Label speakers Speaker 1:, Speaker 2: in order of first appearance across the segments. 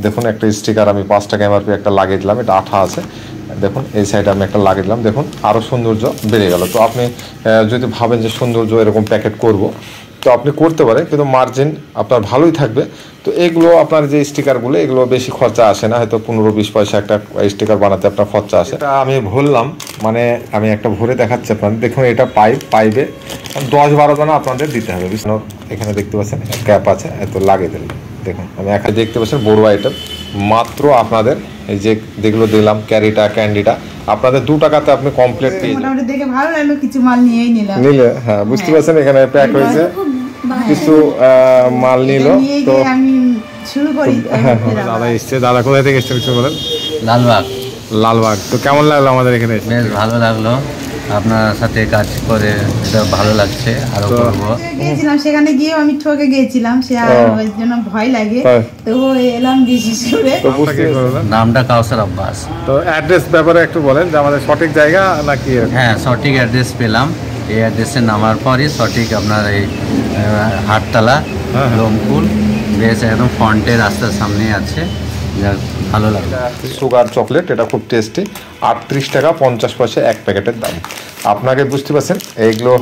Speaker 1: দেখুন একটা স্টিকার আমি 5 টাকা এমআরপি একটা লাগিয়ে দিলাম, এটা আঠা আছে। দেখুন এই সাইডে আমি একটা লাগিয়ে দিলাম, দেখুন আরও সৌন্দর্য বেড়ে গেল। তো আপনি যদি ভাবেন যে সৌন্দর্য এরকম প্যাকেট করব, তো আপনি করতে পারেন, কিন্তু মার্জিন আপনার ভালোই থাকবে। তো এগুলো আপনার যে স্টিকারগুলো, এগুলো বেশি খরচা আসে না, হয়তো 15-20 পয়সা একটা স্টিকার বানাতে আপনার খরচা আসে। এটা আমি ভরলাম, মানে আমি একটা ভরে দেখাচ্ছি আপনাদের। দেখুন এটা পাইপে 10-12 দানা আপনাদের দিতে হবে। এখানে দেখতে পাচ্ছেন ক্যাপ আছে, এত লাগিয়ে দিলেন। দেখুন আমি একা দেখতে পাচ্ছেন বড় আইটেম, মাত্র আপনাদের এই যে যেগুলো দিলাম ক্যান্ডিটা আপনাদের 2 টাকাতে আপনি কমপ্লিট পেয়ে যাবেন।
Speaker 2: মোটামুটি দেখে ভালো লাগলো, কিছু মাল নিয়েই নিলাম।
Speaker 1: হ্যাঁ বুঝতে পারছেন, এখানে প্যাক হয়েছে কিছু মাল নিল। তো
Speaker 2: আমি শুরু করি।
Speaker 1: দাদা এসছে, দাদা কোথায় থেকে এসছে কিছু বলেন?
Speaker 3: লালবাগ।
Speaker 1: তো কেমন লাগলো আমাদের এখানে?
Speaker 3: বেশ ভালো লাগলো, আপনার সাথে কাজ করে এটা ভালো লাগছে, আরো করবো।
Speaker 2: গিয়েছিলাম, সেখানে গিয়েও আমি ঠকে গিয়েছিলাম, সে ওই জন্য ভয় লাগে। তো এলাম বিশেষ করে।
Speaker 3: নামটা কাউসার আব্বাস।
Speaker 1: তো অ্যাড্রেস ব্যাপারে একটু বলেন, যে আমাদের সঠিক জায়গা নাকি?
Speaker 3: হ্যাঁ, সঠিক অ্যাড্রেস পেলাম। এই অ্যাড্রেসে নামার পরই সঠিক আপনার এই হাটতলা রংপুর, বেশ একদম ফ্রন্টের রাস্তার সামনে আছে। ভালো লাগলো।
Speaker 1: সুগার চকলেট, এটা খুব টেস্টি। 38 টাকা 50 পয়সা এক প্যাকেটের দাম। আপনাকে বুঝতে পারছেন, এইগুলো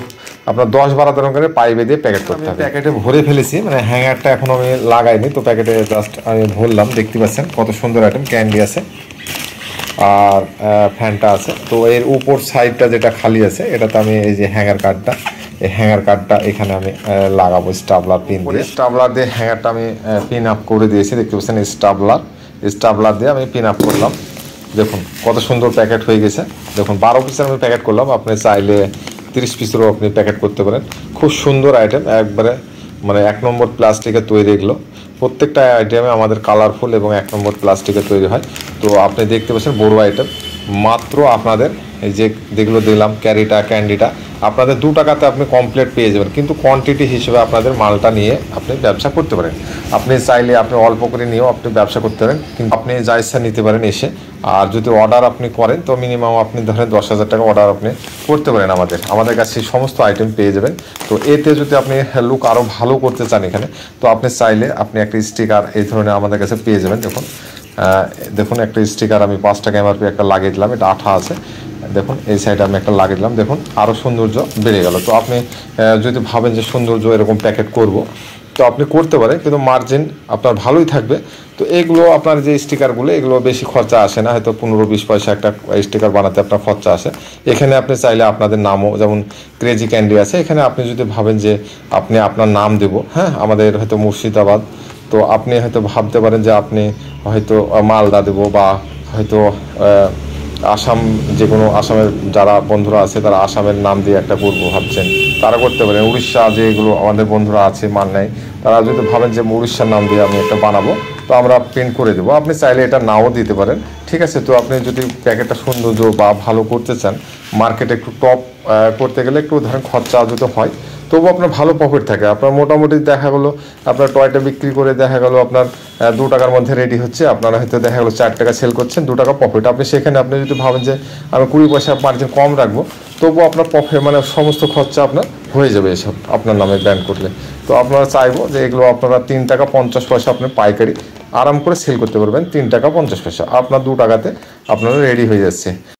Speaker 1: আপনার 10-12 ধরনের করে পাইপে দিয়ে প্যাকেট করতে হবে। প্যাকেটে ভরে ফেলেছি, মানে হ্যাঙ্গারটা এখনো আমি লাগাইনি, তো প্যাকেটে জাস্ট আমি ভরলাম। দেখতে পাচ্ছেন কত সুন্দর আইটেম, ক্যান্ডি আছে আর ফ্যানটা আছে। তো এর উপর সাইডটা যেটা খালি আছে, এটাতে আমি এই যে হ্যাঙ্গার কার্ডটা এখানে আমি লাগাবো স্টাবলার পিন দিয়ে। স্টাবলার দিয়ে হ্যাঙ্গারটা আমি পিন আপ করে দিয়েছি। দেখতে পাচ্ছেন স্টাবলার দিয়ে আমি পিন আপ করলাম। দেখুন কত সুন্দর প্যাকেট হয়ে গেছে। দেখুন 12 পিসের আমি প্যাকেট করলাম, আপনি চাইলে 30 পিসেরও আপনি প্যাকেট করতে পারেন। খুব সুন্দর আইটেম, একবারে মানে 1 নম্বর প্লাস্টিকের তৈরি। এগুলো প্রত্যেকটা আইটেমে আমাদের কালারফুল এবং 1 নম্বর প্লাস্টিকের তৈরি হয়। তো আপনি দেখতে পাচ্ছেন বড় আইটেম, মাত্র আপনাদের এই যে যেগুলো দিলাম ক্যান্ডিটা আপনাদের 2 টাকাতে আপনি কমপ্লিট পেয়ে যাবেন। কিন্তু কোয়ান্টিটি হিসেবে আপনাদের মালটা নিয়ে আপনি ব্যবসা করতে পারেন। আপনি চাইলে আপনি অল্প করে নিয়েও আপনি ব্যবসা করতে পারেন, কিন্তু আপনি যা ইচ্ছা নিতে পারেন এসে। আর যদি অর্ডার আপনি করেন, তো মিনিমাম আপনি ধরেন 10,000 টাকা অর্ডার আপনি করতে পারেন। আমাদের কাছে সমস্ত আইটেম পেয়ে যাবেন। তো এতে যদি আপনি লুক আরও ভালো করতে চান এখানে, তো আপনি চাইলে আপনি একটা স্টিকার এই ধরনের আমাদের কাছে পেয়ে যাবেন। দেখুন একটা স্টিকার আমি 5 টাকা এমআরপি একটা লাগিয়ে দিলাম, এটা আঠা আছে। দেখুন এই সাইডে আমি একটা লাগিয়ে দিলাম, দেখুন আরও সৌন্দর্য বেড়ে গেল। তো আপনি যদি ভাবেন যে সৌন্দর্য এরকম প্যাকেট করব, তো আপনি করতে পারেন, কিন্তু মার্জিন আপনার ভালোই থাকবে। তো এগুলো আপনার যে স্টিকারগুলো, এগুলো বেশি খরচা আসে না, হয়তো 15-20 পয়সা একটা স্টিকার বানাতে আপনার খরচা আসে। এখানে আপনি চাইলে আপনাদের নামও, যেমন ক্রেজি ক্যান্ডি আছে, এখানে আপনি যদি ভাবেন যে আপনি আপনার নাম দেব, হ্যাঁ আমাদের হয়তো মুর্শিদাবাদ, তো আপনি হয়তো ভাবতে পারেন যে আপনি হয়তো মালদা দেবো, বা হয়তো আসাম, যে কোনো আসামের যারা বন্ধুরা আছে তারা আসামের নাম দিয়ে একটা করবো ভাবছেন, তারা করতে পারেন। উড়িষ্যা যেগুলো আমাদের বন্ধুরা আছে মান নেয়, তারা যদি ভাবেন যে উড়িষ্যার নাম দিয়ে আমি একটা বানাবো, তো আমরা প্রিন্ট করে দেবো। আপনি চাইলে এটা নাও দিতে পারেন, ঠিক আছে। তো আপনি যদি প্যাকেটটা সৌন্দর্য বা ভালো করতে চান, মার্কেটে একটু টপ করতে গেলে একটু ধরেন খরচা যদি হয়, তবু আপনার ভালো প্রফিট থাকে। আপনার মোটামুটি দেখা গেলো আপনার টয়টা বিক্রি করে দেখা গেলো আপনার 2 টাকার মধ্যে রেডি হচ্ছে, আপনারা হয়তো দেখা গেলো 4 টাকা সেল করছেন, 2 টাকা প্রফিট। আপনি সেখানে আপনি যদি ভাবেন যে আমি 20 পয়সা মার্জিন কম রাখবো, তবুও আপনার প্রফিট মানে সমস্ত খরচা আপনার হয়ে যাবে এসব আপনার নামে ব্র্যান্ড করলে। তো আপনারা চাইবো যে এগুলো আপনারা 3 টাকা 50 পয়সা আপনার পাইকারি আরাম করে সেল করতে পারবেন। 3 টাকা 50 পয়সা আপনার 2 টাকাতে আপনারা রেডি হয়ে যাচ্ছে।